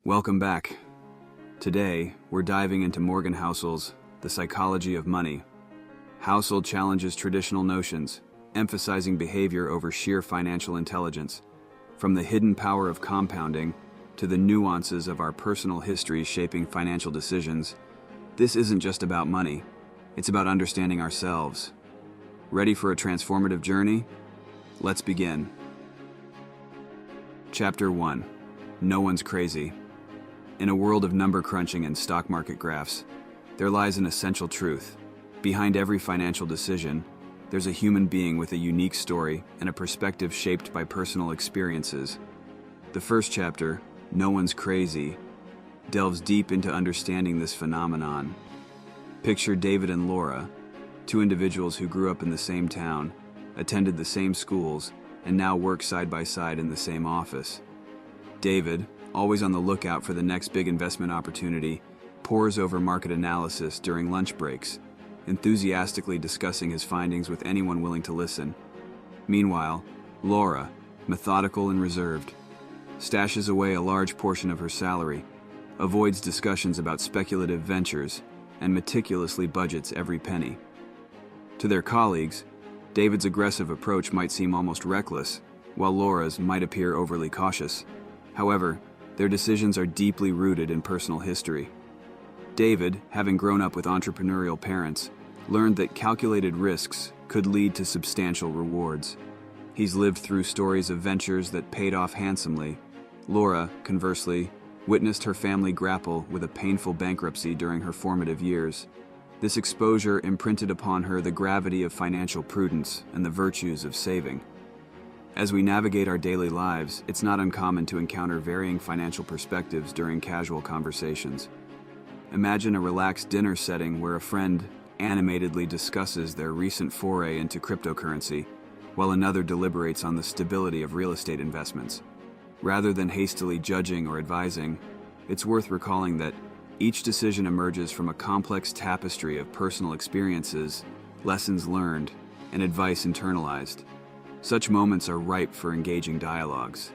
Welcome back. Today, we're diving into Morgan Housel's The Psychology of Money. Housel challenges traditional notions, emphasizing behavior over sheer financial intelligence. From the hidden power of compounding to the nuances of our personal history shaping financial decisions, this isn't just about money, it's about understanding ourselves. Ready for a transformative journey? Let's begin. Chapter 1. No one's crazy. In a world of number crunching and stock market graphs, there lies an essential truth. Behind every financial decision, there's a human being with a unique story and a perspective shaped by personal experiences. The first chapter, No One's Crazy, delves deep into understanding this phenomenon. Picture David and Laura, two individuals who grew up in the same town, attended the same schools, and now work side by side in the same office. David, always on the lookout for the next big investment opportunity, pores over market analysis during lunch breaks, enthusiastically discussing his findings with anyone willing to listen. Meanwhile, Laura, methodical and reserved, stashes away a large portion of her salary, avoids discussions about speculative ventures, and meticulously budgets every penny. To their colleagues, David's aggressive approach might seem almost reckless, while Laura's might appear overly cautious. However, their decisions are deeply rooted in personal history. David, having grown up with entrepreneurial parents, learned that calculated risks could lead to substantial rewards. He's lived through stories of ventures that paid off handsomely. Laura, conversely, witnessed her family grapple with a painful bankruptcy during her formative years. This exposure imprinted upon her the gravity of financial prudence and the virtues of saving. As we navigate our daily lives, it's not uncommon to encounter varying financial perspectives during casual conversations. Imagine a relaxed dinner setting where a friend animatedly discusses their recent foray into cryptocurrency, while another deliberates on the stability of real estate investments. Rather than hastily judging or advising, it's worth recalling that each decision emerges from a complex tapestry of personal experiences, lessons learned, and advice internalized. Such moments are ripe for engaging dialogues.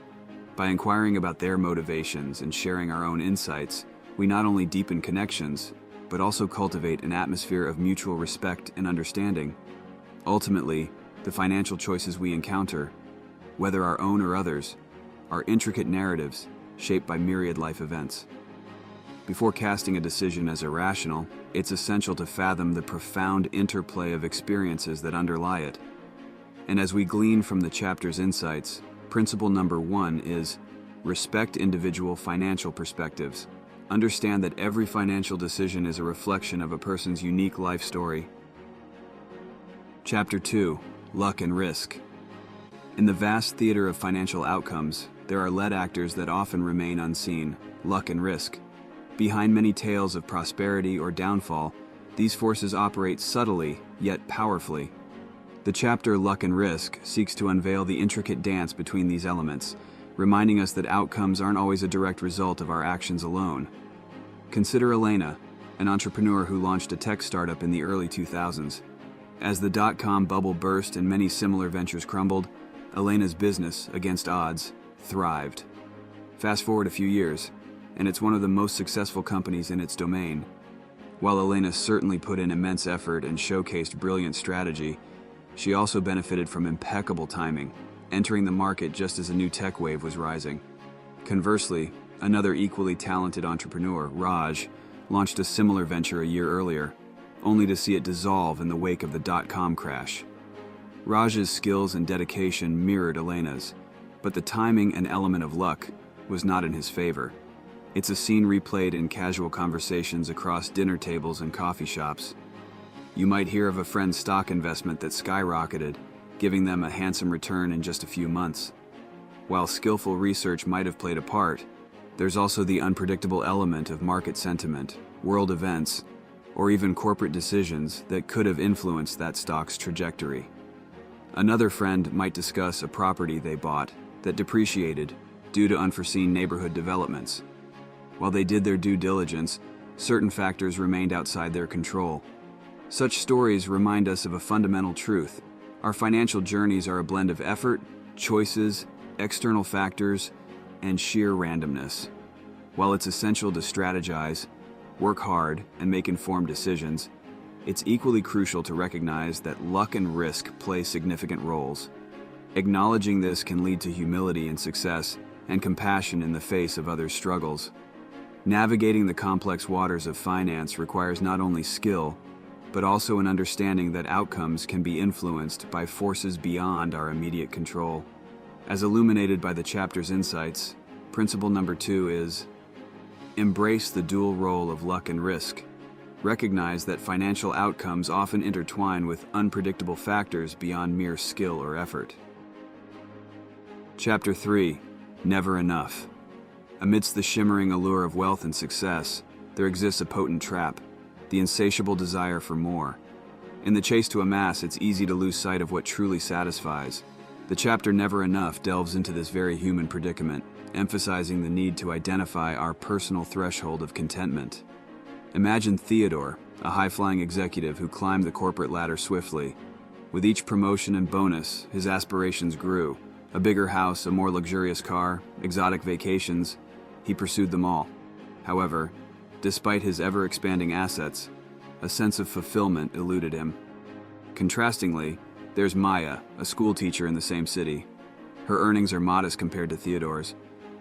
By inquiring about their motivations and sharing our own insights, we not only deepen connections, but also cultivate an atmosphere of mutual respect and understanding. Ultimately, the financial choices we encounter, whether our own or others, are intricate narratives shaped by myriad life events. Before casting a decision as irrational, it's essential to fathom the profound interplay of experiences that underlie it. And as we glean from the chapter's insights, principle number 1 is respect individual financial perspectives. Understand that every financial decision is a reflection of a person's unique life story. Chapter 2, Luck and Risk. In the vast theater of financial outcomes, there are lead actors that often remain unseen, luck and risk. Behind many tales of prosperity or downfall, these forces operate subtly, yet powerfully. The chapter Luck and Risk seeks to unveil the intricate dance between these elements, reminding us that outcomes aren't always a direct result of our actions alone. Consider Elena, an entrepreneur who launched a tech startup in the early 2000s. As the dot-com bubble burst and many similar ventures crumbled, Elena's business, against odds, thrived. Fast forward a few years, and it's one of the most successful companies in its domain. While Elena certainly put in immense effort and showcased brilliant strategy, she also benefited from impeccable timing, entering the market just as a new tech wave was rising. Conversely, another equally talented entrepreneur, Raj, launched a similar venture a year earlier, only to see it dissolve in the wake of the dot-com crash. Raj's skills and dedication mirrored Elena's, but the timing and element of luck was not in his favor. It's a scene replayed in casual conversations across dinner tables and coffee shops. You might hear of a friend's stock investment that skyrocketed, giving them a handsome return in just a few months. While skillful research might have played a part, there's also the unpredictable element of market sentiment, world events, or even corporate decisions that could have influenced that stock's trajectory. Another friend might discuss a property they bought that depreciated due to unforeseen neighborhood developments. While they did their due diligence, certain factors remained outside their control. Such stories remind us of a fundamental truth. Our financial journeys are a blend of effort, choices, external factors, and sheer randomness. While it's essential to strategize, work hard, and make informed decisions, it's equally crucial to recognize that luck and risk play significant roles. Acknowledging this can lead to humility in success and compassion in the face of others' struggles. Navigating the complex waters of finance requires not only skill, but also an understanding that outcomes can be influenced by forces beyond our immediate control. As illuminated by the chapter's insights, principle number 2 is embrace the dual role of luck and risk. Recognize that financial outcomes often intertwine with unpredictable factors beyond mere skill or effort. Chapter 3, Never Enough. Amidst the shimmering allure of wealth and success, there exists a potent trap, the insatiable desire for more. In the chase to amass, it's easy to lose sight of what truly satisfies. The chapter Never Enough delves into this very human predicament, emphasizing the need to identify our personal threshold of contentment. Imagine Theodore, a high-flying executive who climbed the corporate ladder swiftly. With each promotion and bonus, his aspirations grew. A bigger house, a more luxurious car, exotic vacations, he pursued them all. However, despite his ever-expanding assets, a sense of fulfillment eluded him. Contrastingly, there's Maya, a schoolteacher in the same city. Her earnings are modest compared to Theodore's,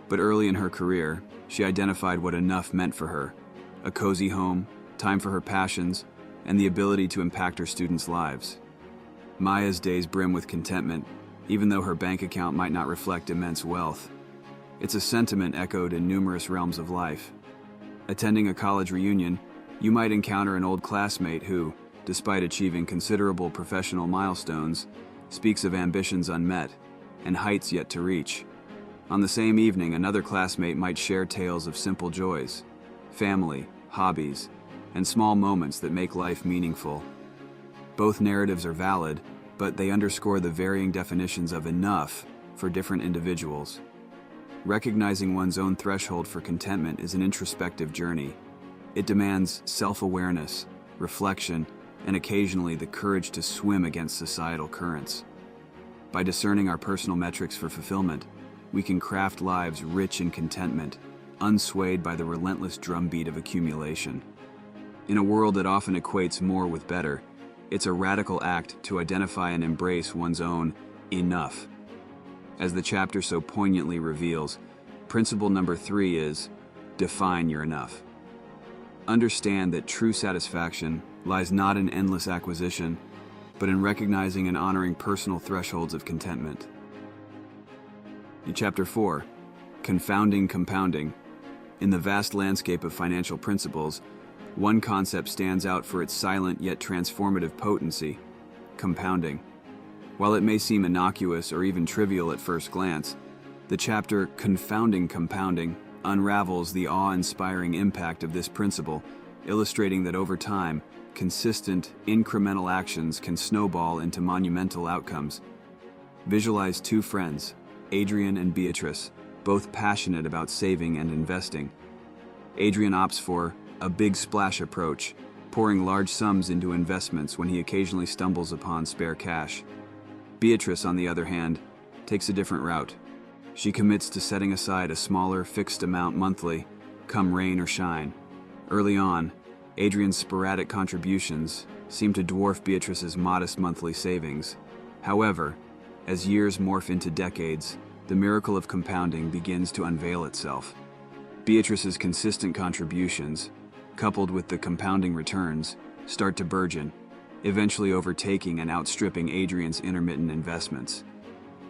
but early in her career, she identified what enough meant for her: a cozy home, time for her passions, and the ability to impact her students' lives. Maya's days brim with contentment, even though her bank account might not reflect immense wealth. It's a sentiment echoed in numerous realms of life. Attending a college reunion, you might encounter an old classmate who, despite achieving considerable professional milestones, speaks of ambitions unmet and heights yet to reach. On the same evening, another classmate might share tales of simple joys, family, hobbies, and small moments that make life meaningful. Both narratives are valid, but they underscore the varying definitions of enough for different individuals. Recognizing one's own threshold for contentment is an introspective journey. It demands self-awareness, reflection, and occasionally the courage to swim against societal currents. By discerning our personal metrics for fulfillment, we can craft lives rich in contentment, unswayed by the relentless drumbeat of accumulation. In a world that often equates more with better, it's a radical act to identify and embrace one's own enough. As the chapter so poignantly reveals, principle number 3 is define your enough. Understand that true satisfaction lies not in endless acquisition, but in recognizing and honoring personal thresholds of contentment. In Chapter 4, Confounding Compounding. In the vast landscape of financial principles, one concept stands out for its silent yet transformative potency: compounding. While it may seem innocuous or even trivial at first glance, the chapter Confounding Compounding unravels the awe-inspiring impact of this principle, illustrating that over time, consistent, incremental actions can snowball into monumental outcomes. Visualize two friends, Adrian and Beatrice, both passionate about saving and investing. Adrian opts for a big splash approach, pouring large sums into investments when he occasionally stumbles upon spare cash. Beatrice, on the other hand, takes a different route. She commits to setting aside a smaller, fixed amount monthly, come rain or shine. Early on, Adrian's sporadic contributions seem to dwarf Beatrice's modest monthly savings. However, as years morph into decades, the miracle of compounding begins to unveil itself. Beatrice's consistent contributions, coupled with the compounding returns, start to burgeon, eventually overtaking and outstripping Adrian's intermittent investments.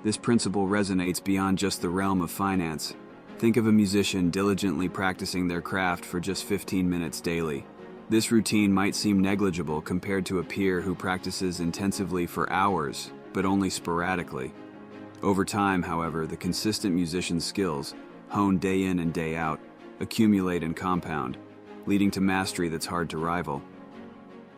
This principle resonates beyond just the realm of finance. Think of a musician diligently practicing their craft for just 15 minutes daily. This routine might seem negligible compared to a peer who practices intensively for hours, but only sporadically. Over time, however, the consistent musician's skills, honed day in and day out, accumulate and compound, leading to mastery that's hard to rival.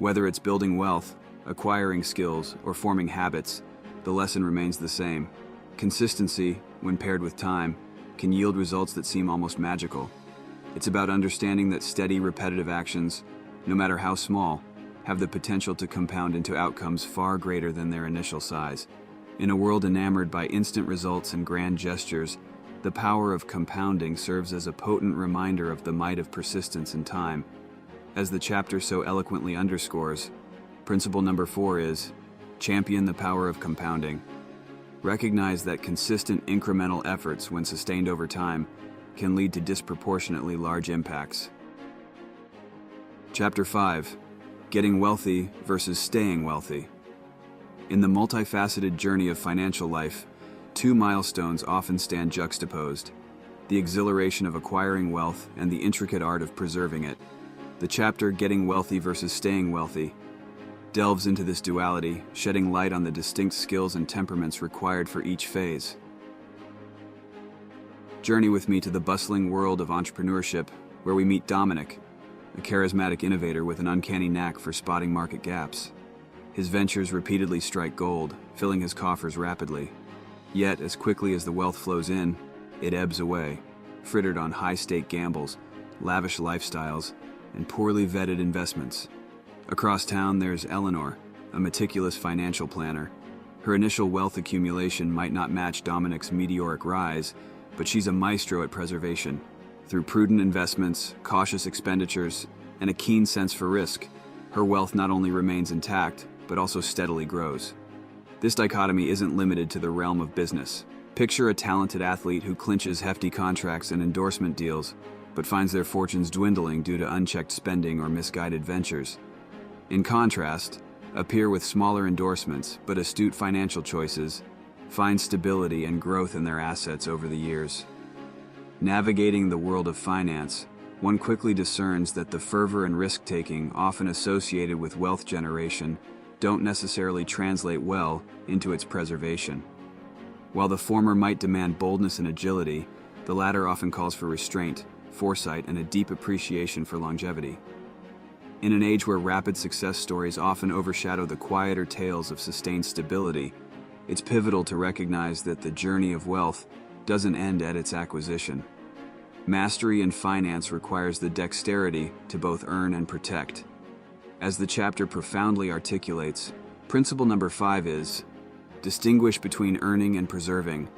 Whether it's building wealth, acquiring skills, or forming habits, the lesson remains the same. Consistency, when paired with time, can yield results that seem almost magical. It's about understanding that steady, repetitive actions, no matter how small, have the potential to compound into outcomes far greater than their initial size. In a world enamored by instant results and grand gestures, The power of compounding serves as a potent reminder of the might of persistence in time. As the chapter so eloquently underscores, principle number 4 is, champion the power of compounding. Recognize that consistent incremental efforts, when sustained over time, can lead to disproportionately large impacts. Chapter 5, getting wealthy versus staying wealthy. In the multifaceted journey of financial life, two milestones often stand juxtaposed: the exhilaration of acquiring wealth and the intricate art of preserving it. The chapter Getting Wealthy versus Staying Wealthy delves into this duality, shedding light on the distinct skills and temperaments required for each phase. Journey with me to the bustling world of entrepreneurship, where we meet Dominic, a charismatic innovator with an uncanny knack for spotting market gaps. His ventures repeatedly strike gold, filling his coffers rapidly. Yet, as quickly as the wealth flows in, it ebbs away, frittered on high-stake gambles, lavish lifestyles, and poorly vetted investments. Across town, there's Eleanor, a meticulous financial planner. Her initial wealth accumulation might not match Dominic's meteoric rise, but she's a maestro at preservation. Through prudent investments, cautious expenditures, and a keen sense for risk, her wealth not only remains intact, but also steadily grows. This dichotomy isn't limited to the realm of business. Picture a talented athlete who clinches hefty contracts and endorsement deals, but finds their fortunes dwindling due to unchecked spending or misguided ventures. In contrast, a peer with smaller endorsements but astute financial choices finds stability and growth in their assets over the years. Navigating the world of finance, one quickly discerns that the fervor and risk-taking often associated with wealth generation don't necessarily translate well into its preservation. While the former might demand boldness and agility, the latter often calls for restraint, foresight, and a deep appreciation for longevity. In an age where rapid success stories often overshadow the quieter tales of sustained stability, it's pivotal to recognize that the journey of wealth doesn't end at its acquisition. Mastery in finance requires the dexterity to both earn and protect. As the chapter profoundly articulates, principle number 5 is, distinguish between earning and preserving.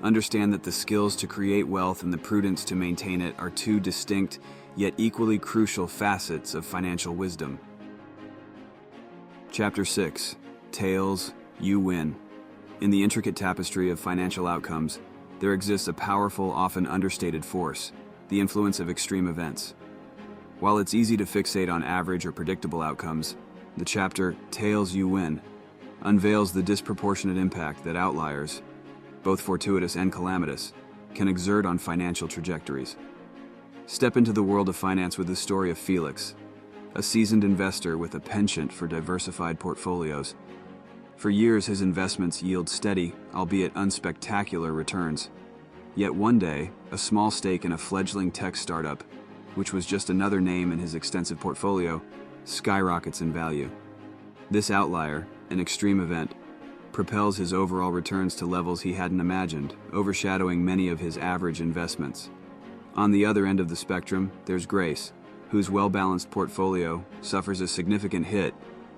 Understand that the skills to create wealth and the prudence to maintain it are two distinct, yet equally crucial facets of financial wisdom. Chapter 6, Tails, You Win. In the intricate tapestry of financial outcomes, there exists a powerful, often understated force, the influence of extreme events. While it's easy to fixate on average or predictable outcomes, the chapter Tails You Win unveils the disproportionate impact that outliers, both fortuitous and calamitous, can exert on financial trajectories. Step into the world of finance with the story of Felix, a seasoned investor with a penchant for diversified portfolios. For years, his investments yield steady, albeit unspectacular returns. Yet one day, a small stake in a fledgling tech startup, which was just another name in his extensive portfolio, skyrockets in value. This outlier, an extreme event, propels his overall returns to levels he hadn't imagined, overshadowing many of his average investments. On the other end of the spectrum, there's Grace, whose well-balanced portfolio suffers a significant hit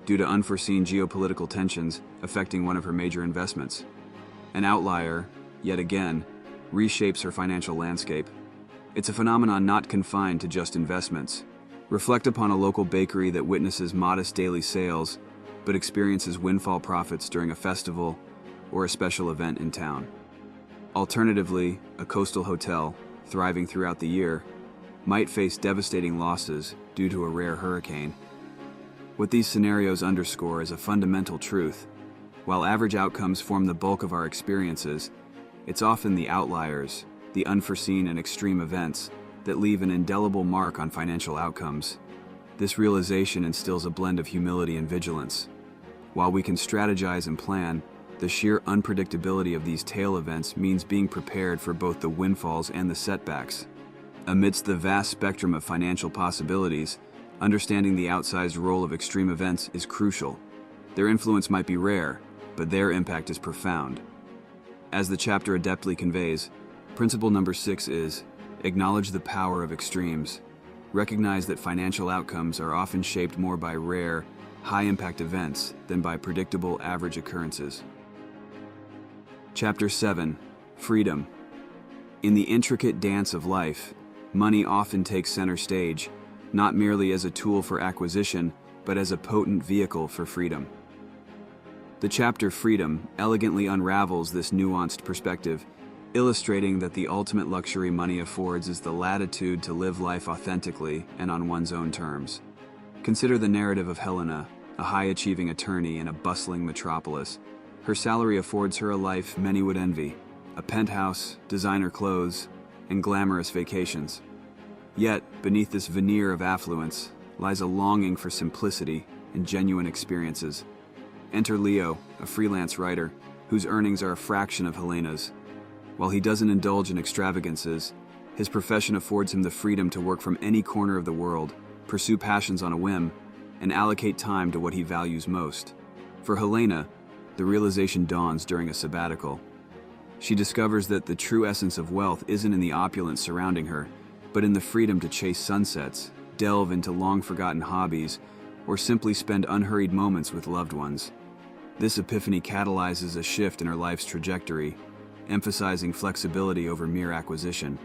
due to unforeseen geopolitical tensions affecting one of her major investments. An outlier, yet again, reshapes her financial landscape. It's a phenomenon not confined to just investments. Reflect upon a local bakery that witnesses modest daily sales, but experiences windfall profits during a festival or a special event in town. Alternatively, a coastal hotel, thriving throughout the year, might face devastating losses due to a rare hurricane. What these scenarios underscore is a fundamental truth. While average outcomes form the bulk of our experiences, it's often the outliers, the unforeseen and extreme events, that leave an indelible mark on financial outcomes. This realization instills a blend of humility and vigilance. While we can strategize and plan, the sheer unpredictability of these tail events means being prepared for both the windfalls and the setbacks. Amidst the vast spectrum of financial possibilities, understanding the outsized role of extreme events is crucial. Their influence might be rare, but their impact is profound. As the chapter adeptly conveys, principle number 6 is, acknowledge the power of extremes. Recognize that financial outcomes are often shaped more by rare, high-impact events than by predictable average occurrences. Chapter 7, Freedom. In the intricate dance of life, money often takes center stage, not merely as a tool for acquisition, but as a potent vehicle for freedom. The chapter Freedom elegantly unravels this nuanced perspective, illustrating that the ultimate luxury money affords is the latitude to live life authentically and on one's own terms. Consider the narrative of Helena, a high-achieving attorney in a bustling metropolis. Her salary affords her a life many would envy: a penthouse, designer clothes, and glamorous vacations. Yet, beneath this veneer of affluence lies a longing for simplicity and genuine experiences. Enter Leo, a freelance writer, whose earnings are a fraction of Helena's. While he doesn't indulge in extravagances, his profession affords him the freedom to work from any corner of the world, pursue passions on a whim, and allocate time to what he values most. For Helena, the realization dawns during a sabbatical. She discovers that the true essence of wealth isn't in the opulence surrounding her, but in the freedom to chase sunsets, delve into long-forgotten hobbies, or simply spend unhurried moments with loved ones. This epiphany catalyzes a shift in her life's trajectory, emphasizing flexibility over mere acquisition.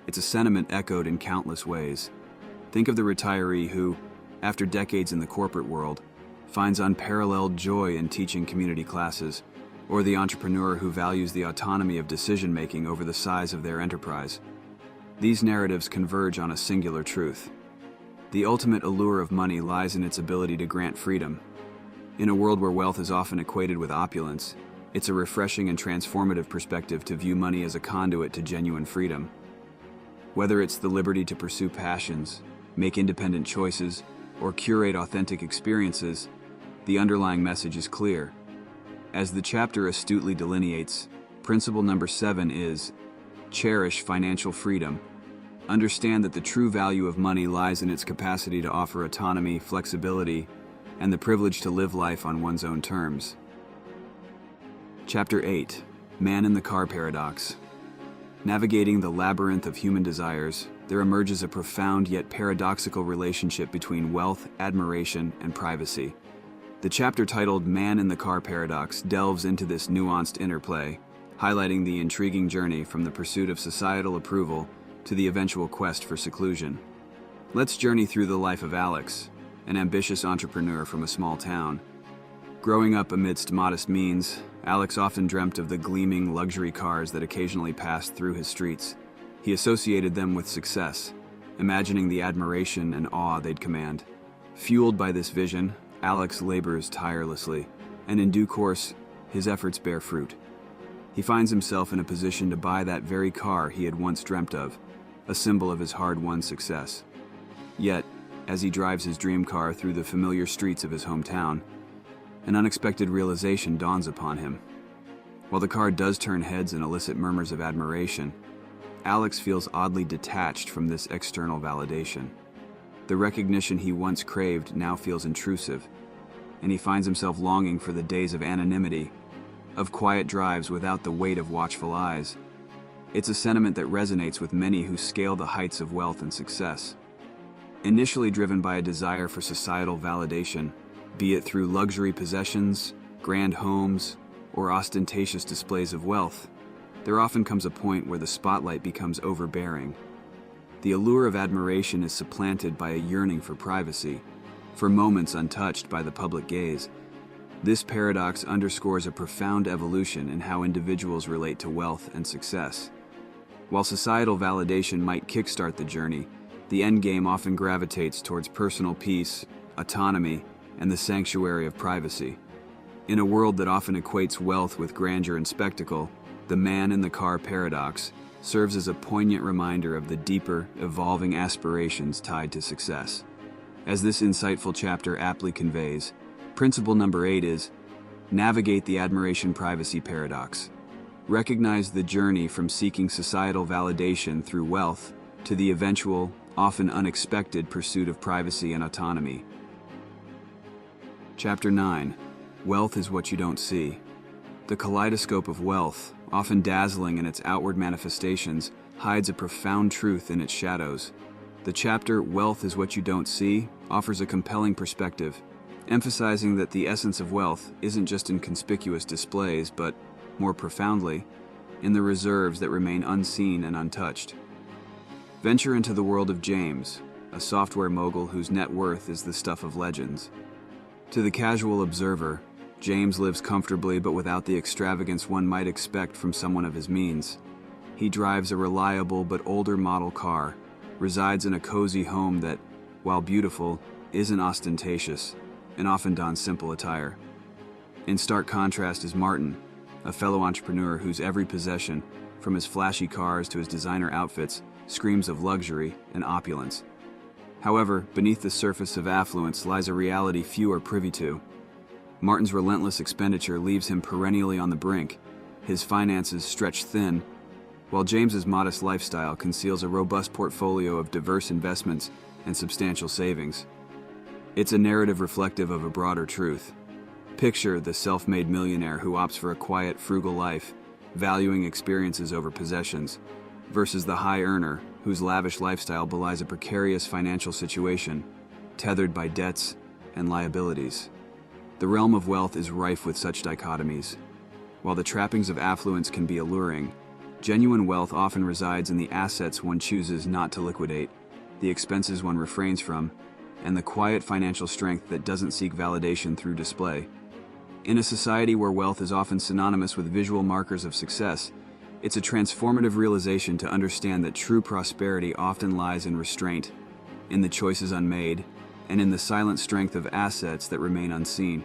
It's a sentiment echoed in countless ways. Think of the retiree who, after decades in the corporate world, finds unparalleled joy in teaching community classes, or the entrepreneur who values the autonomy of decision-making over the size of their enterprise. These narratives converge on a singular truth. The ultimate allure of money lies in its ability to grant freedom. In a world where wealth is often equated with opulence, it's a refreshing and transformative perspective to view money as a conduit to genuine freedom. Whether it's the liberty to pursue passions, make independent choices, or curate authentic experiences, the underlying message is clear. As the chapter astutely delineates, principle number 7 is, cherish financial freedom. Understand that the true value of money lies in its capacity to offer autonomy, flexibility, and the privilege to live life on one's own terms. Chapter 8, Man in the Car Paradox. Navigating the labyrinth of human desires, there emerges a profound yet paradoxical relationship between wealth, admiration, and privacy. The chapter titled Man in the Car Paradox delves into this nuanced interplay, highlighting the intriguing journey from the pursuit of societal approval to the eventual quest for seclusion. Let's journey through the life of Alex, an ambitious entrepreneur from a small town. Growing up amidst modest means, Alex often dreamt of the gleaming luxury cars that occasionally passed through his streets. He associated them with success, imagining the admiration and awe they'd command. Fueled by this vision, Alex labors tirelessly, and in due course, his efforts bear fruit. He finds himself in a position to buy that very car he had once dreamt of, a symbol of his hard-won success. Yet, as he drives his dream car through the familiar streets of his hometown, an unexpected realization dawns upon him. While the car does turn heads and elicit murmurs of admiration, Alex feels oddly detached from this external validation. The recognition he once craved now feels intrusive, and he finds himself longing for the days of anonymity, of quiet drives without the weight of watchful eyes. It's a sentiment that resonates with many who scale the heights of wealth and success. Initially driven by a desire for societal validation, be it through luxury possessions, grand homes, or ostentatious displays of wealth, there often comes a point where the spotlight becomes overbearing. The allure of admiration is supplanted by a yearning for privacy, for moments untouched by the public gaze. This paradox underscores a profound evolution in how individuals relate to wealth and success. While societal validation might kickstart the journey, the endgame often gravitates towards personal peace, autonomy, and the sanctuary of privacy. In a world that often equates wealth with grandeur and spectacle, the man in the car paradox serves as a poignant reminder of the deeper, evolving aspirations tied to success. As this insightful chapter aptly conveys, principle number 8 is, navigate the admiration-privacy paradox. Recognize the journey from seeking societal validation through wealth to the eventual, often unexpected pursuit of privacy and autonomy. Chapter 9, Wealth is What You Don't See. The kaleidoscope of wealth, often dazzling in its outward manifestations, hides a profound truth in its shadows. The chapter, Wealth is What You Don't See, offers a compelling perspective, emphasizing that the essence of wealth isn't just in conspicuous displays, but, more profoundly, in the reserves that remain unseen and untouched. Venture into the world of James, a software mogul whose net worth is the stuff of legends. To the casual observer, James lives comfortably but without the extravagance one might expect from someone of his means. He drives a reliable but older model car, resides in a cozy home that, while beautiful, isn't ostentatious, and often dons simple attire. In stark contrast is Martin, a fellow entrepreneur whose every possession, from his flashy cars to his designer outfits, screams of luxury and opulence. However, beneath the surface of affluence lies a reality few are privy to. Martin's relentless expenditure leaves him perennially on the brink, his finances stretched thin, while James's modest lifestyle conceals a robust portfolio of diverse investments and substantial savings. It's a narrative reflective of a broader truth. Picture the self-made millionaire who opts for a quiet, frugal life, valuing experiences over possessions, versus the high earner whose lavish lifestyle belies a precarious financial situation, tethered by debts and liabilities. The realm of wealth is rife with such dichotomies. While the trappings of affluence can be alluring, genuine wealth often resides in the assets one chooses not to liquidate, the expenses one refrains from, and the quiet financial strength that doesn't seek validation through display. In a society where wealth is often synonymous with visual markers of success, it's a transformative realization to understand that true prosperity often lies in restraint, in the choices unmade, and in the silent strength of assets that remain unseen.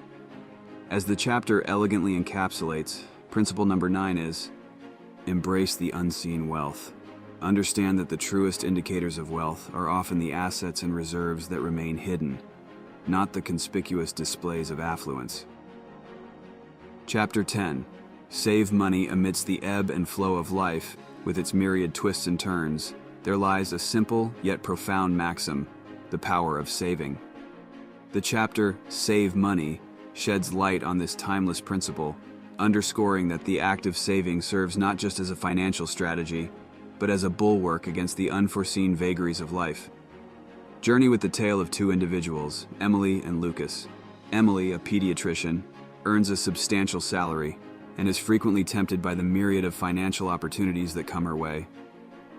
As the chapter elegantly encapsulates, principle number 9 is, embrace the unseen wealth. Understand that the truest indicators of wealth are often the assets and reserves that remain hidden, not the conspicuous displays of affluence. Chapter 10. Save money amidst the ebb and flow of life, with its myriad twists and turns. There lies a simple yet profound maxim, the power of saving. The chapter, Save Money, sheds light on this timeless principle, underscoring that the act of saving serves not just as a financial strategy, but as a bulwark against the unforeseen vagaries of life. Journey with the tale of two individuals, Emily and Lucas. Emily, a pediatrician, earns a substantial salary and is frequently tempted by the myriad of financial opportunities that come her way.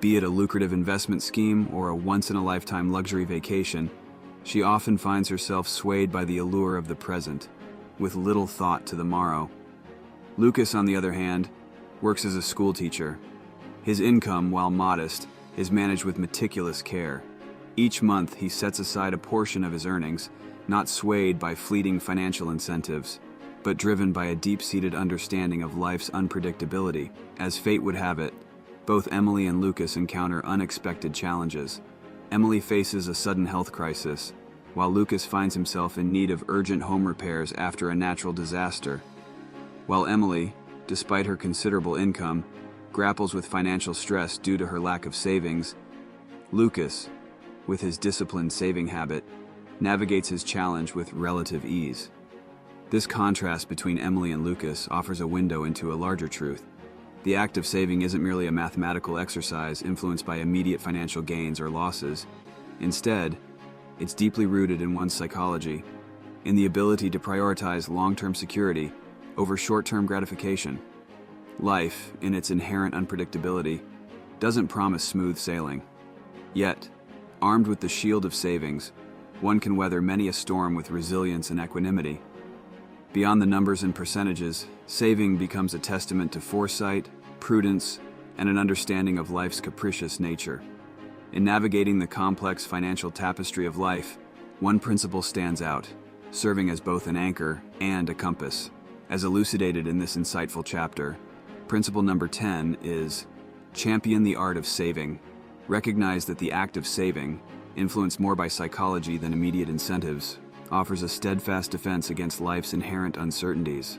Be it a lucrative investment scheme or a once-in-a-lifetime luxury vacation, she often finds herself swayed by the allure of the present, with little thought to the morrow. Lucas, on the other hand, works as a school teacher. His income, while modest, is managed with meticulous care. Each month, he sets aside a portion of his earnings, not swayed by fleeting financial incentives, but driven by a deep-seated understanding of life's unpredictability. As fate would have it, both Emily and Lucas encounter unexpected challenges. Emily faces a sudden health crisis, while Lucas finds himself in need of urgent home repairs after a natural disaster. While Emily, despite her considerable income, grapples with financial stress due to her lack of savings, Lucas, with his disciplined saving habit, navigates his challenge with relative ease. This contrast between Emily and Lucas offers a window into a larger truth. The act of saving isn't merely a mathematical exercise influenced by immediate financial gains or losses. Instead, it's deeply rooted in one's psychology, in the ability to prioritize long-term security over short-term gratification. Life, in its inherent unpredictability, doesn't promise smooth sailing. Yet, armed with the shield of savings, one can weather many a storm with resilience and equanimity. Beyond the numbers and percentages, saving becomes a testament to foresight, prudence, and an understanding of life's capricious nature. In navigating the complex financial tapestry of life, one principle stands out, serving as both an anchor and a compass. As elucidated in this insightful chapter, principle number 10 is, champion the art of saving. Recognize that the act of saving, influenced more by psychology than immediate incentives, offers a steadfast defense against life's inherent uncertainties.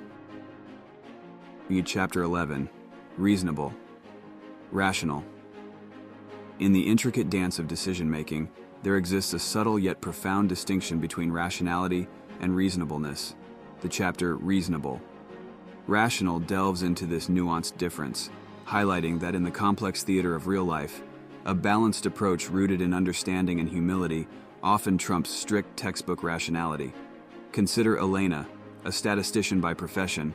Read Chapter 11, Reasonable, Rational. In the intricate dance of decision-making, there exists a subtle yet profound distinction between rationality and reasonableness. The chapter Reasonable. Rational delves into this nuanced difference, highlighting that in the complex theater of real life, a balanced approach rooted in understanding and humility often trumps strict textbook rationality. Consider Elena, a statistician by profession,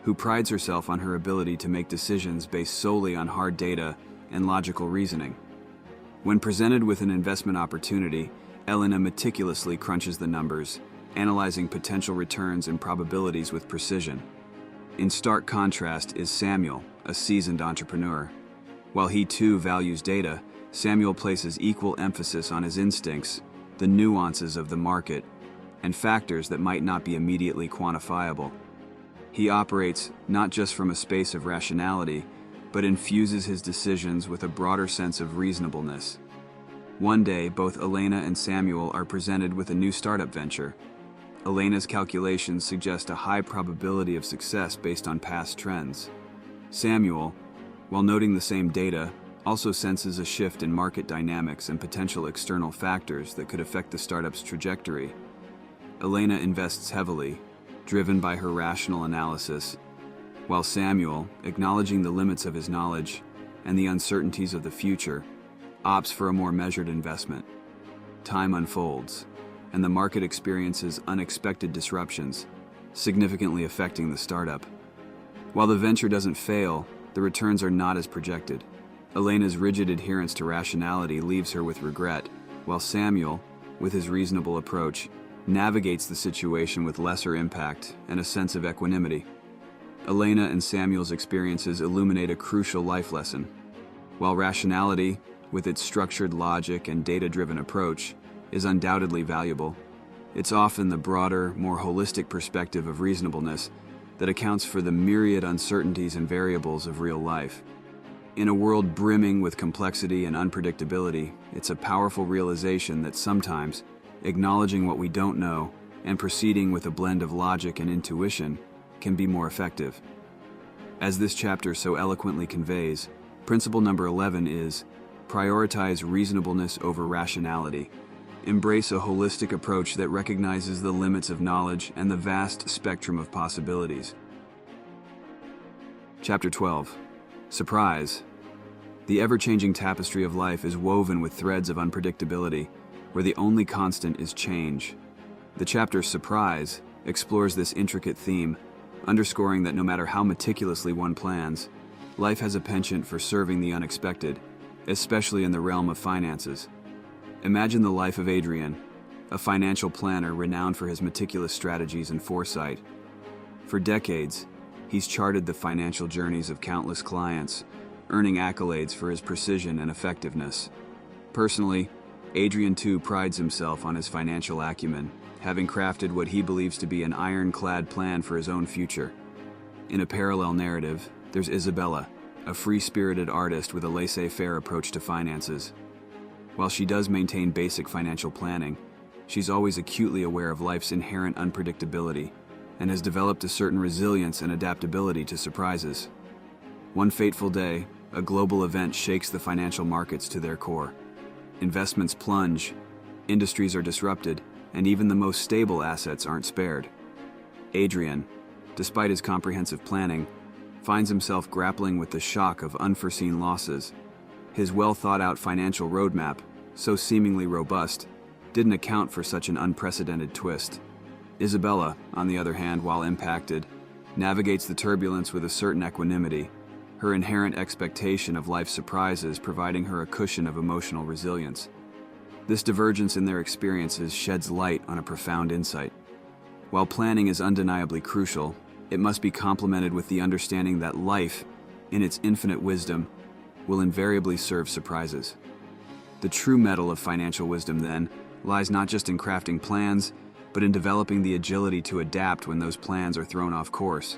who prides herself on her ability to make decisions based solely on hard data and logical reasoning. When presented with an investment opportunity, Elena meticulously crunches the numbers, analyzing potential returns and probabilities with precision. In stark contrast is Samuel, a seasoned entrepreneur. While he too values data, Samuel places equal emphasis on his instincts, the nuances of the market, and factors that might not be immediately quantifiable. He operates not just from a space of rationality, but infuses his decisions with a broader sense of reasonableness. One day, both Elena and Samuel are presented with a new startup venture. Elena's calculations suggest a high probability of success based on past trends. Samuel, while noting the same data, also senses a shift in market dynamics and potential external factors that could affect the startup's trajectory. Elena invests heavily, driven by her rational analysis, while Samuel, acknowledging the limits of his knowledge and the uncertainties of the future, opts for a more measured investment. Time unfolds, and the market experiences unexpected disruptions, significantly affecting the startup. While the venture doesn't fail, the returns are not as projected. Elena's rigid adherence to rationality leaves her with regret, while Samuel, with his reasonable approach, navigates the situation with lesser impact and a sense of equanimity. Elena and Samuel's experiences illuminate a crucial life lesson. While rationality, with its structured logic and data-driven approach, is undoubtedly valuable, it's often the broader, more holistic perspective of reasonableness that accounts for the myriad uncertainties and variables of real life. In a world brimming with complexity and unpredictability, it's a powerful realization that sometimes, acknowledging what we don't know and proceeding with a blend of logic and intuition can be more effective. As this chapter so eloquently conveys, principle number 11 is prioritize reasonableness over rationality. Embrace a holistic approach that recognizes the limits of knowledge and the vast spectrum of possibilities. Chapter 12. Surprise. The ever-changing tapestry of life is woven with threads of unpredictability, where the only constant is change. The chapter Surprise explores this intricate theme, underscoring that no matter how meticulously one plans, life has a penchant for serving the unexpected, especially in the realm of finances. Imagine the life of Adrian, a financial planner renowned for his meticulous strategies and foresight. For decades, he's charted the financial journeys of countless clients, earning accolades for his precision and effectiveness. Personally, Adrian too prides himself on his financial acumen, having crafted what he believes to be an ironclad plan for his own future. In a parallel narrative, there's Isabella, a free-spirited artist with a laissez-faire approach to finances. While she does maintain basic financial planning, she's always acutely aware of life's inherent unpredictability and has developed a certain resilience and adaptability to surprises. One fateful day, a global event shakes the financial markets to their core. Investments plunge, industries are disrupted, and even the most stable assets aren't spared. Adrian, despite his comprehensive planning, finds himself grappling with the shock of unforeseen losses. His well-thought-out financial roadmap, so seemingly robust, didn't account for such an unprecedented twist. Isabella, on the other hand, while impacted, navigates the turbulence with a certain equanimity, her inherent expectation of life's surprises providing her a cushion of emotional resilience. This divergence in their experiences sheds light on a profound insight. While planning is undeniably crucial, it must be complemented with the understanding that life, in its infinite wisdom, will invariably serve surprises. The true mettle of financial wisdom, then, lies not just in crafting plans, but in developing the agility to adapt when those plans are thrown off course.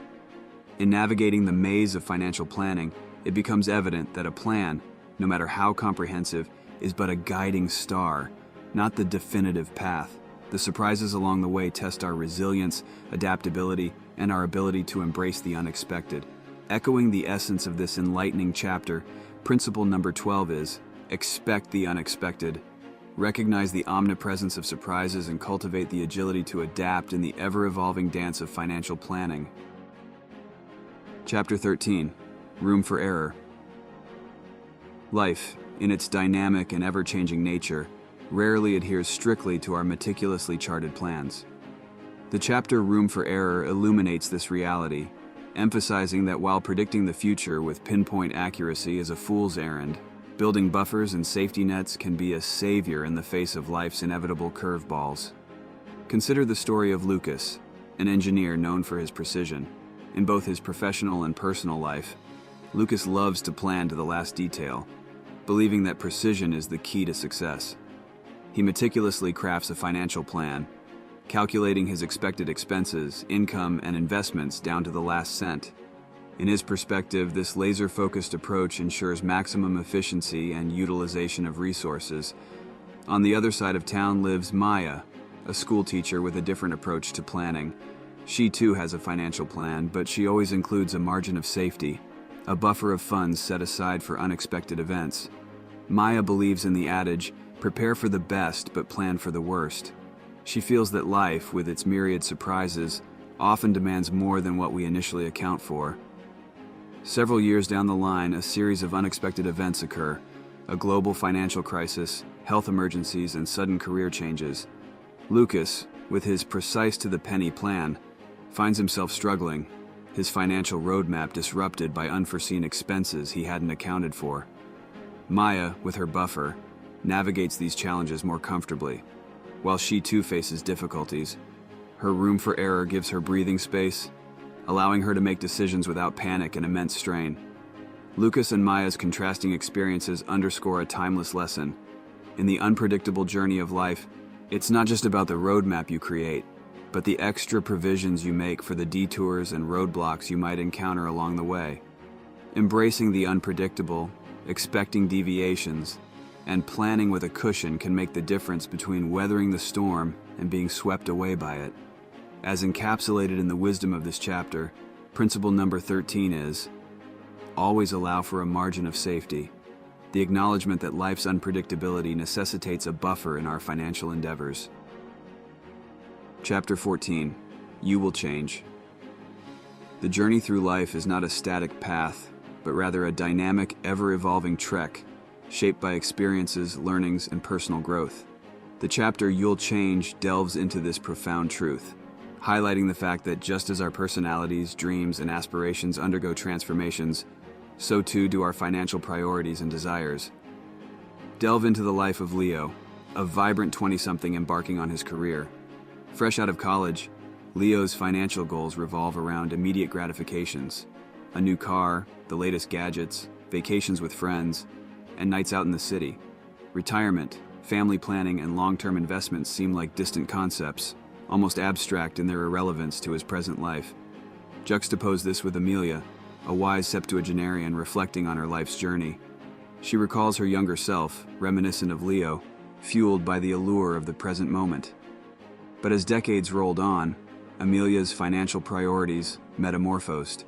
In navigating the maze of financial planning, it becomes evident that a plan, no matter how comprehensive, is but a guiding star, not the definitive path. The surprises along the way test our resilience, adaptability, and our ability to embrace the unexpected. Echoing the essence of this enlightening chapter, principle number 12 is, expect the unexpected. Recognize the omnipresence of surprises and cultivate the agility to adapt in the ever-evolving dance of financial planning. Chapter 13. Room for Error. Life, in its dynamic and ever-changing nature, rarely adheres strictly to our meticulously charted plans. The chapter Room for Error illuminates this reality, emphasizing that while predicting the future with pinpoint accuracy is a fool's errand, building buffers and safety nets can be a savior in the face of life's inevitable curveballs. Consider the story of Lucas, an engineer known for his precision. In both his professional and personal life, Lucas loves to plan to the last detail, believing that precision is the key to success. He meticulously crafts a financial plan, calculating his expected expenses, income, and investments down to the last cent. In his perspective, this laser-focused approach ensures maximum efficiency and utilization of resources. On the other side of town lives Maya, a school teacher with a different approach to planning. She too has a financial plan, but she always includes a margin of safety, a buffer of funds set aside for unexpected events. Maya believes in the adage, "Prepare for the best, but plan for the worst." She feels that life, with its myriad surprises, often demands more than what we initially account for. Several years down the line, a series of unexpected events occur: a global financial crisis, health emergencies, and sudden career changes. Lucas, with his precise-to-the-penny plan, finds himself struggling, his financial roadmap disrupted by unforeseen expenses he hadn't accounted for. Maya, with her buffer, navigates these challenges more comfortably. While she too faces difficulties, her room for error gives her breathing space, allowing her to make decisions without panic and immense strain. Lucas and Maya's contrasting experiences underscore a timeless lesson. In the unpredictable journey of life, it's not just about the roadmap you create, but the extra provisions you make for the detours and roadblocks you might encounter along the way. Embracing the unpredictable, expecting deviations, and planning with a cushion can make the difference between weathering the storm and being swept away by it. As encapsulated in the wisdom of this chapter, principle number 13 is, always allow for a margin of safety, the acknowledgement that life's unpredictability necessitates a buffer in our financial endeavors. Chapter 14, You Will Change. The journey through life is not a static path, but rather a dynamic, ever-evolving trek, shaped by experiences, learnings, and personal growth. The chapter You'll Change delves into this profound truth, highlighting the fact that just as our personalities, dreams, and aspirations undergo transformations, so too do our financial priorities and desires. Delve into the life of Leo, a vibrant 20-something embarking on his career. Fresh out of college, Leo's financial goals revolve around immediate gratifications: a new car, the latest gadgets, vacations with friends, and nights out in the city. Retirement, family planning, and long-term investments seem like distant concepts, almost abstract in their irrelevance to his present life. Juxtapose this with Amelia, a wise septuagenarian reflecting on her life's journey. She recalls her younger self, reminiscent of Leo, fueled by the allure of the present moment. But as decades rolled on, Amelia's financial priorities metamorphosed.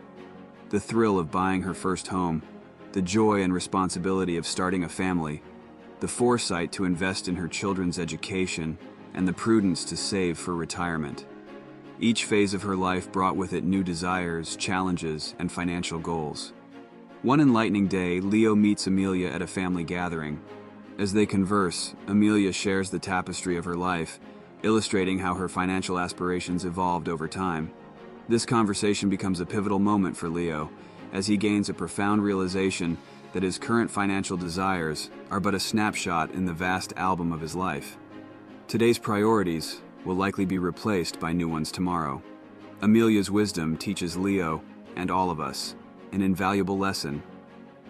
The thrill of buying her first home, the joy and responsibility of starting a family, the foresight to invest in her children's education, and the prudence to save for retirement. Each phase of her life brought with it new desires, challenges, and financial goals. One enlightening day, Leo meets Amelia at a family gathering. As they converse, Amelia shares the tapestry of her life, illustrating how her financial aspirations evolved over time. This conversation becomes a pivotal moment for Leo, as he gains a profound realization that his current financial desires are but a snapshot in the vast album of his life. Today's priorities will likely be replaced by new ones tomorrow. Amelia's wisdom teaches Leo, and all of us, an invaluable lesson.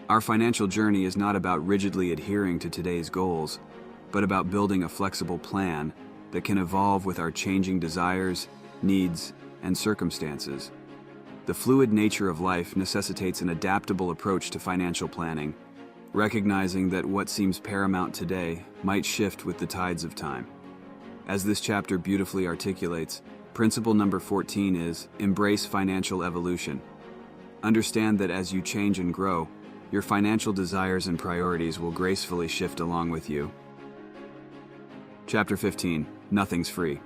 Our financial journey is not about rigidly adhering to today's goals, but about building a flexible plan that can evolve with our changing desires, needs, and circumstances. The fluid nature of life necessitates an adaptable approach to financial planning, recognizing that what seems paramount today might shift with the tides of time. As this chapter beautifully articulates, principle number 14 is embrace financial evolution. Understand that as you change and grow, your financial desires and priorities will gracefully shift along with you. Chapter 15, Nothing's Free.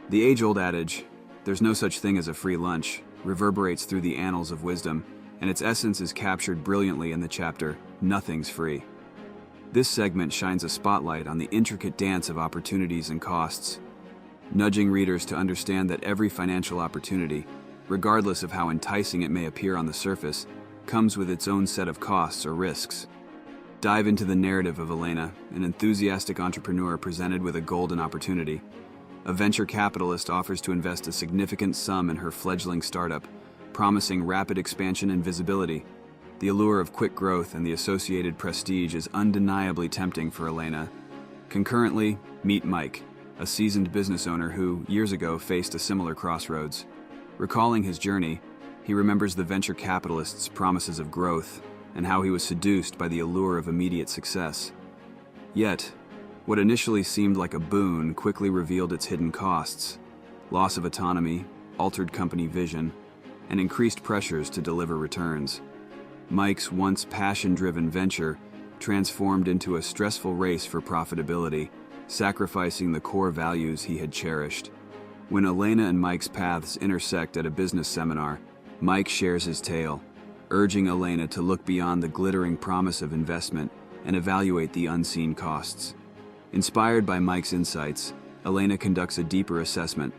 The age-old adage, "There's no such thing as a free lunch," reverberates through the annals of wisdom, and its essence is captured brilliantly in the chapter, Nothing's Free. This segment shines a spotlight on the intricate dance of opportunities and costs, nudging readers to understand that every financial opportunity, regardless of how enticing it may appear on the surface, comes with its own set of costs or risks. Dive into the narrative of Elena, an enthusiastic entrepreneur presented with a golden opportunity. A venture capitalist offers to invest a significant sum in her fledgling startup, promising rapid expansion and visibility. The allure of quick growth and the associated prestige is undeniably tempting for Elena. Concurrently, meet Mike, a seasoned business owner who, years ago, faced a similar crossroads. Recalling his journey, he remembers the venture capitalist's promises of growth and how he was seduced by the allure of immediate success. Yet, what initially seemed like a boon quickly revealed its hidden costs: loss of autonomy, altered company vision, and increased pressures to deliver returns. Mike's once passion-driven venture transformed into a stressful race for profitability, sacrificing the core values he had cherished. When Elena and Mike's paths intersect at a business seminar, Mike shares his tale, urging Elena to look beyond the glittering promise of investment and evaluate the unseen costs. Inspired by Mike's insights, Elena conducts a deeper assessment,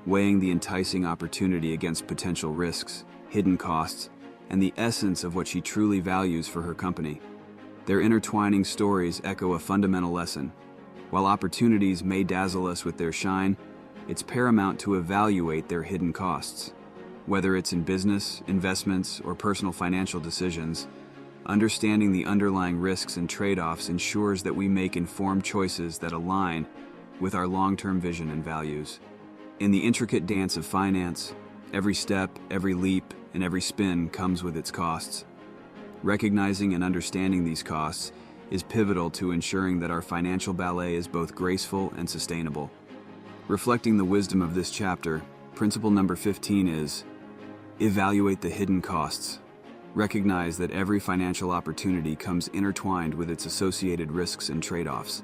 weighing the enticing opportunity against potential risks, hidden costs, and the essence of what she truly values for her company. Their intertwining stories echo a fundamental lesson. While opportunities may dazzle us with their shine, it's paramount to evaluate their hidden costs. Whether it's in business, investments, or personal financial decisions, understanding the underlying risks and trade-offs ensures that we make informed choices that align with our long-term vision and values. In the intricate dance of finance, every step, every leap, and every spin comes with its costs. Recognizing and understanding these costs is pivotal to ensuring that our financial ballet is both graceful and sustainable. Reflecting the wisdom of this chapter, principle number 15 is: evaluate the hidden costs. Recognize that every financial opportunity comes intertwined with its associated risks and trade-offs.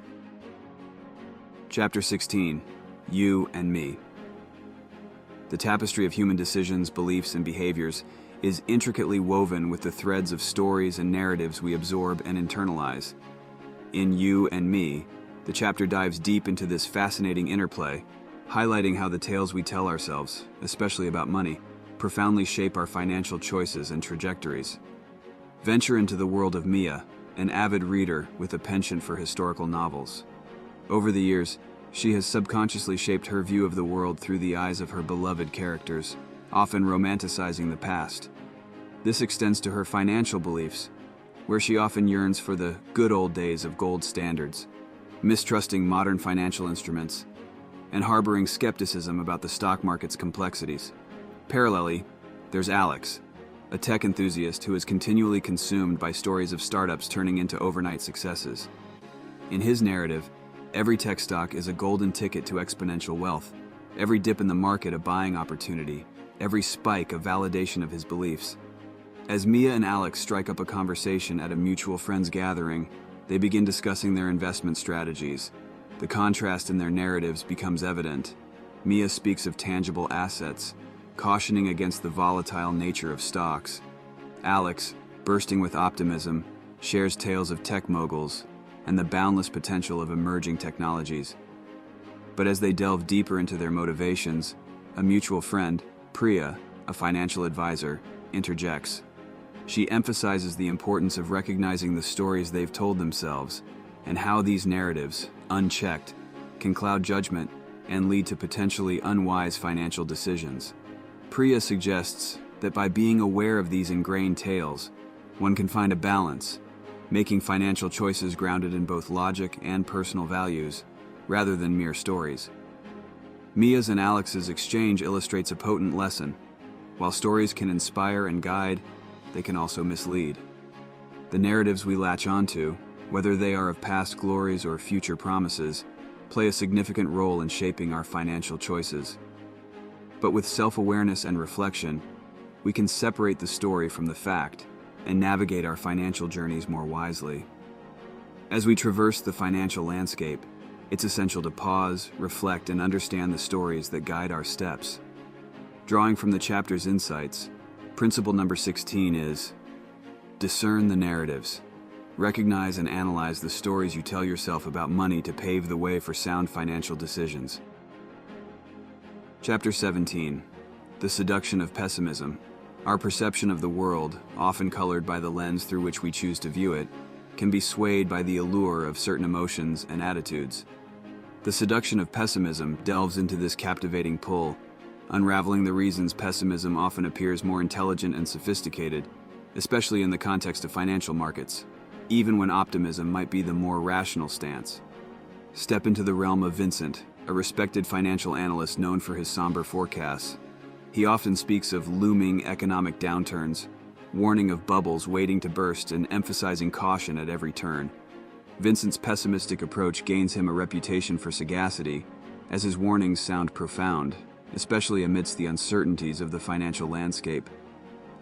Chapter 16, You and Me. The tapestry of human decisions, beliefs, and behaviors is intricately woven with the threads of stories and narratives we absorb and internalize. In You and Me, the chapter dives deep into this fascinating interplay, highlighting how the tales we tell ourselves, especially about money, profoundly shape our financial choices and trajectories. Venture into the world of Mia, an avid reader with a penchant for historical novels. Over the years, she has subconsciously shaped her view of the world through the eyes of her beloved characters, often romanticizing the past. This extends to her financial beliefs, where she often yearns for the good old days of gold standards, mistrusting modern financial instruments, and harboring skepticism about the stock market's complexities. Parallelly, there's Alex, a tech enthusiast who is continually consumed by stories of startups turning into overnight successes. In his narrative, every tech stock is a golden ticket to exponential wealth, every dip in the market a buying opportunity, every spike a validation of his beliefs. As Mia and Alex strike up a conversation at a mutual friends gathering, they begin discussing their investment strategies. The contrast in their narratives becomes evident. Mia speaks of tangible assets, cautioning against the volatile nature of stocks. Alex, bursting with optimism, shares tales of tech moguls and the boundless potential of emerging technologies. But as they delve deeper into their motivations, a mutual friend, Priya, a financial advisor, interjects. She emphasizes the importance of recognizing the stories they've told themselves and how these narratives, unchecked, can cloud judgment and lead to potentially unwise financial decisions. Priya suggests that by being aware of these ingrained tales, one can find a balance, making financial choices grounded in both logic and personal values, rather than mere stories. Mia's and Alex's exchange illustrates a potent lesson. While stories can inspire and guide, they can also mislead. The narratives we latch onto, whether they are of past glories or future promises, play a significant role in shaping our financial choices. But with self-awareness and reflection, we can separate the story from the fact and navigate our financial journeys more wisely. As we traverse the financial landscape, it's essential to pause, reflect, and understand the stories that guide our steps. Drawing from the chapter's insights, principle number 16 is: discern the narratives. Recognize and analyze the stories you tell yourself about money to pave the way for sound financial decisions. Chapter 17, The seduction of pessimism. Our perception of the world, often colored by the lens through which we choose to view it, can be swayed by the allure of certain emotions and attitudes. The seduction of pessimism delves into this captivating pull, unraveling the reasons pessimism often appears more intelligent and sophisticated, especially in the context of financial markets, even when optimism might be the more rational stance. Step into the realm of Vincent, a respected financial analyst known for his somber forecasts. He often speaks of looming economic downturns, warning of bubbles waiting to burst and emphasizing caution at every turn. Vincent's pessimistic approach gains him a reputation for sagacity, as his warnings sound profound, especially amidst the uncertainties of the financial landscape.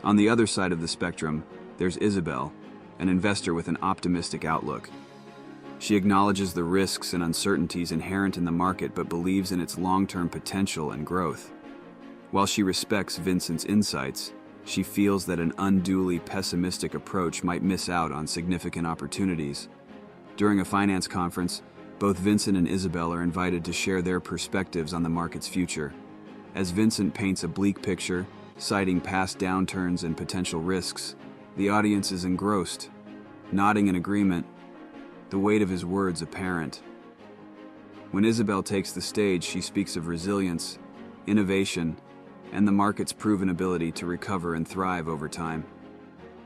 On the other side of the spectrum, there's Isabel, an investor with an optimistic outlook. She acknowledges the risks and uncertainties inherent in the market but believes in its long-term potential and growth. While she respects Vincent's insights, she feels that an unduly pessimistic approach might miss out on significant opportunities. During a finance conference, both Vincent and Isabel are invited to share their perspectives on the market's future. As Vincent paints a bleak picture, citing past downturns and potential risks, the audience is engrossed, nodding in agreement, the weight of his words apparent. When Isabel takes the stage, she speaks of resilience, innovation, and the market's proven ability to recover and thrive over time.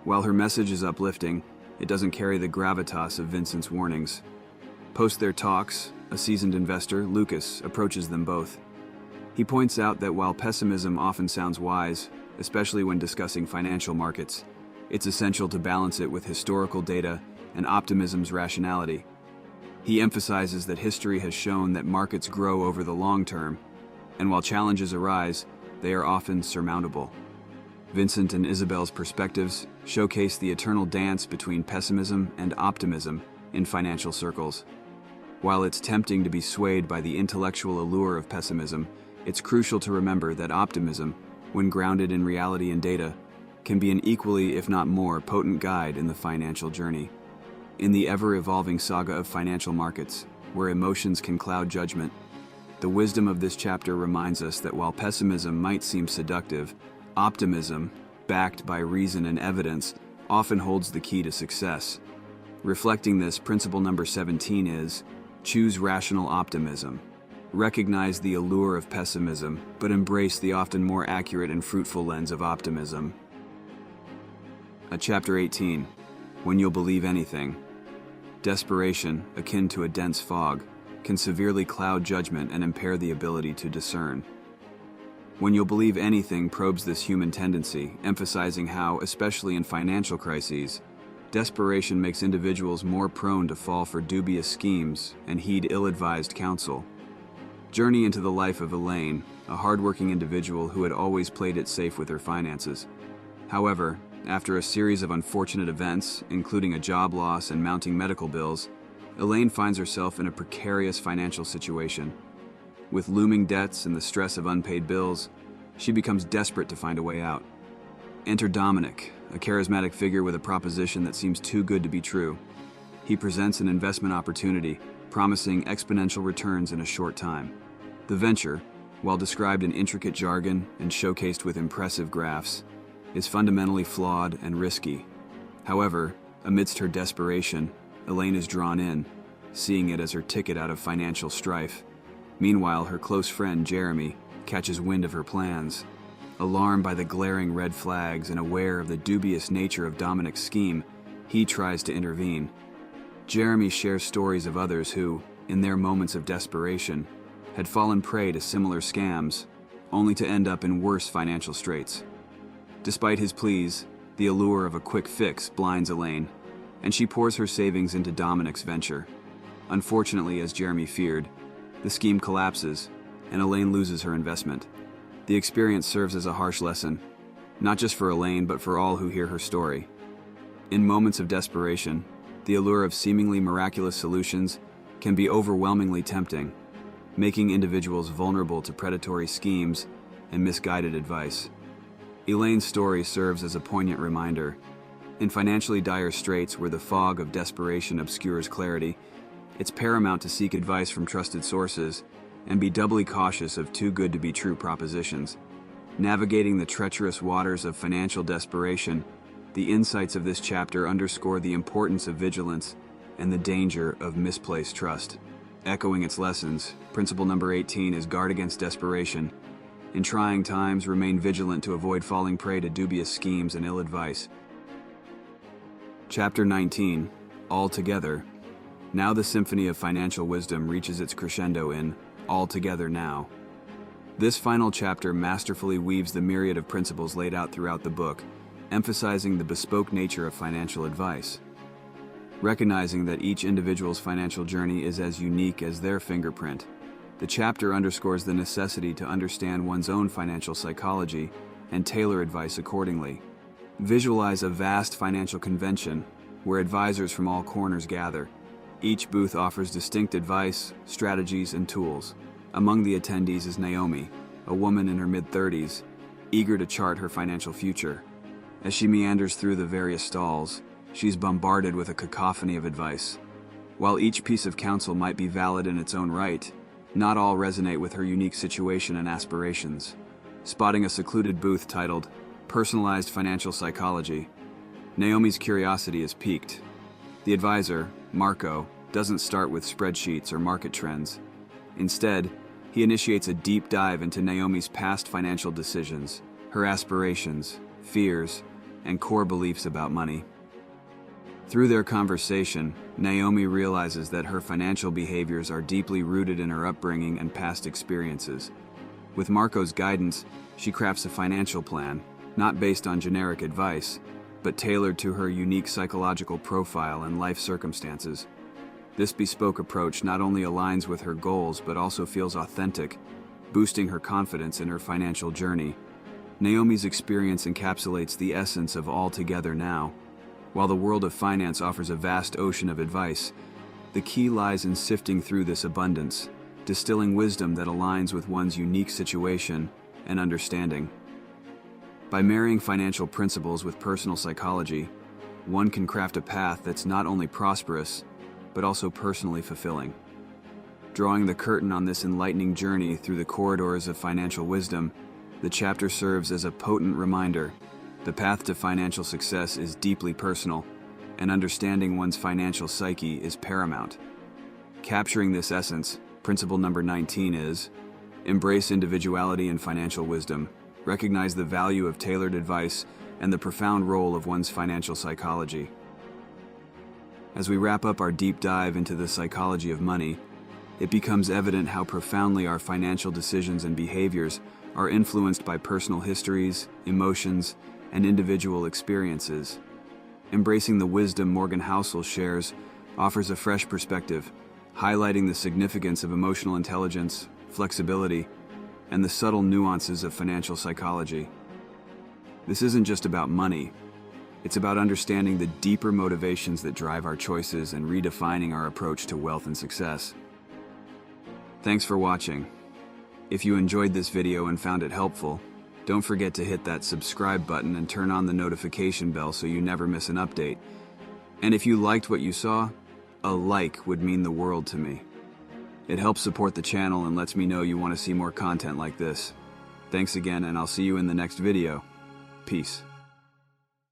While her message is uplifting, it doesn't carry the gravitas of Vincent's warnings. Post their talks, a seasoned investor, Lucas, approaches them both. He points out that while pessimism often sounds wise, especially when discussing financial markets, it's essential to balance it with historical data and optimism's rationality. He emphasizes that history has shown that markets grow over the long term, and while challenges arise, they are often surmountable. Vincent and Isabel's perspectives showcase the eternal dance between pessimism and optimism in financial circles. While it's tempting to be swayed by the intellectual allure of pessimism, it's crucial to remember that optimism, when grounded in reality and data, can be an equally, if not more, potent guide in the financial journey. In the ever-evolving saga of financial markets, where emotions can cloud judgment, the wisdom of this chapter reminds us that while pessimism might seem seductive, optimism, backed by reason and evidence, often holds the key to success. Reflecting this, principle number 17 is, choose rational optimism. Recognize the allure of pessimism, but embrace the often more accurate and fruitful lens of optimism. Chapter 18, when you'll believe anything. Desperation, akin to a dense fog, can severely cloud judgment and impair the ability to discern. When you'll believe anything probes this human tendency, emphasizing how, especially in financial crises, desperation makes individuals more prone to fall for dubious schemes and heed ill-advised counsel. Journey into the life of Elaine, a hardworking individual who had always played it safe with her finances. However, after a series of unfortunate events, including a job loss and mounting medical bills, Elaine finds herself in a precarious financial situation. With looming debts and the stress of unpaid bills, she becomes desperate to find a way out. Enter Dominic, a charismatic figure with a proposition that seems too good to be true. He presents an investment opportunity, promising exponential returns in a short time. The venture, while described in intricate jargon and showcased with impressive graphs, is fundamentally flawed and risky. However, amidst her desperation, Elaine is drawn in, seeing it as her ticket out of financial strife. Meanwhile, her close friend, Jeremy, catches wind of her plans. Alarmed by the glaring red flags and aware of the dubious nature of Dominic's scheme, he tries to intervene. Jeremy shares stories of others who, in their moments of desperation, had fallen prey to similar scams, only to end up in worse financial straits. Despite his pleas, the allure of a quick fix blinds Elaine, and she pours her savings into Dominic's venture. Unfortunately, as Jeremy feared, the scheme collapses, and Elaine loses her investment. The experience serves as a harsh lesson, not just for Elaine, but for all who hear her story. In moments of desperation, the allure of seemingly miraculous solutions can be overwhelmingly tempting, making individuals vulnerable to predatory schemes and misguided advice. Elaine's story serves as a poignant reminder. In financially dire straits where the fog of desperation obscures clarity, it's paramount to seek advice from trusted sources and be doubly cautious of too-good-to-be-true propositions. Navigating the treacherous waters of financial desperation, the insights of this chapter underscore the importance of vigilance and the danger of misplaced trust. Echoing its lessons, principle number 18 is guard against desperation. In trying times, remain vigilant to avoid falling prey to dubious schemes and ill advice. Chapter 19, All Together. Now the symphony of financial wisdom reaches its crescendo in All Together Now. This final chapter masterfully weaves the myriad of principles laid out throughout the book, emphasizing the bespoke nature of financial advice. Recognizing that each individual's financial journey is as unique as their fingerprint, the chapter underscores the necessity to understand one's own financial psychology and tailor advice accordingly. Visualize a vast financial convention where advisors from all corners gather. Each booth offers distinct advice, strategies, and tools. Among the attendees is Naomi, a woman in her mid-30s, eager to chart her financial future. As she meanders through the various stalls, she's bombarded with a cacophony of advice. While each piece of counsel might be valid in its own right, not all resonate with her unique situation and aspirations. Spotting a secluded booth titled Personalized Financial Psychology, Naomi's curiosity is piqued. The advisor, Marco, doesn't start with spreadsheets or market trends. Instead, he initiates a deep dive into Naomi's past financial decisions, her aspirations, fears, and core beliefs about money. Through their conversation, Naomi realizes that her financial behaviors are deeply rooted in her upbringing and past experiences. With Marco's guidance, she crafts a financial plan, not based on generic advice, but tailored to her unique psychological profile and life circumstances. This bespoke approach not only aligns with her goals but also feels authentic, boosting her confidence in her financial journey. Naomi's experience encapsulates the essence of All Together Now. While the world of finance offers a vast ocean of advice, the key lies in sifting through this abundance, distilling wisdom that aligns with one's unique situation and understanding. By marrying financial principles with personal psychology, one can craft a path that's not only prosperous, but also personally fulfilling. Drawing the curtain on this enlightening journey through the corridors of financial wisdom, the chapter serves as a potent reminder. The path to financial success is deeply personal, and understanding one's financial psyche is paramount. Capturing this essence, principle number 19 is, embrace individuality and financial wisdom. Recognize the value of tailored advice and the profound role of one's financial psychology. As we wrap up our deep dive into the psychology of money, it becomes evident how profoundly our financial decisions and behaviors are influenced by personal histories, emotions, and individual experiences. Embracing the wisdom Morgan Housel shares offers a fresh perspective, highlighting the significance of emotional intelligence, flexibility, and the subtle nuances of financial psychology. This isn't just about money. It's about understanding the deeper motivations that drive our choices and redefining our approach to wealth and success. Thanks for watching. If you enjoyed this video and found it helpful, don't forget to hit that subscribe button and turn on the notification bell so you never miss an update. And if you liked what you saw, a like would mean the world to me. It helps support the channel and lets me know you want to see more content like this. Thanks again, and I'll see you in the next video. Peace.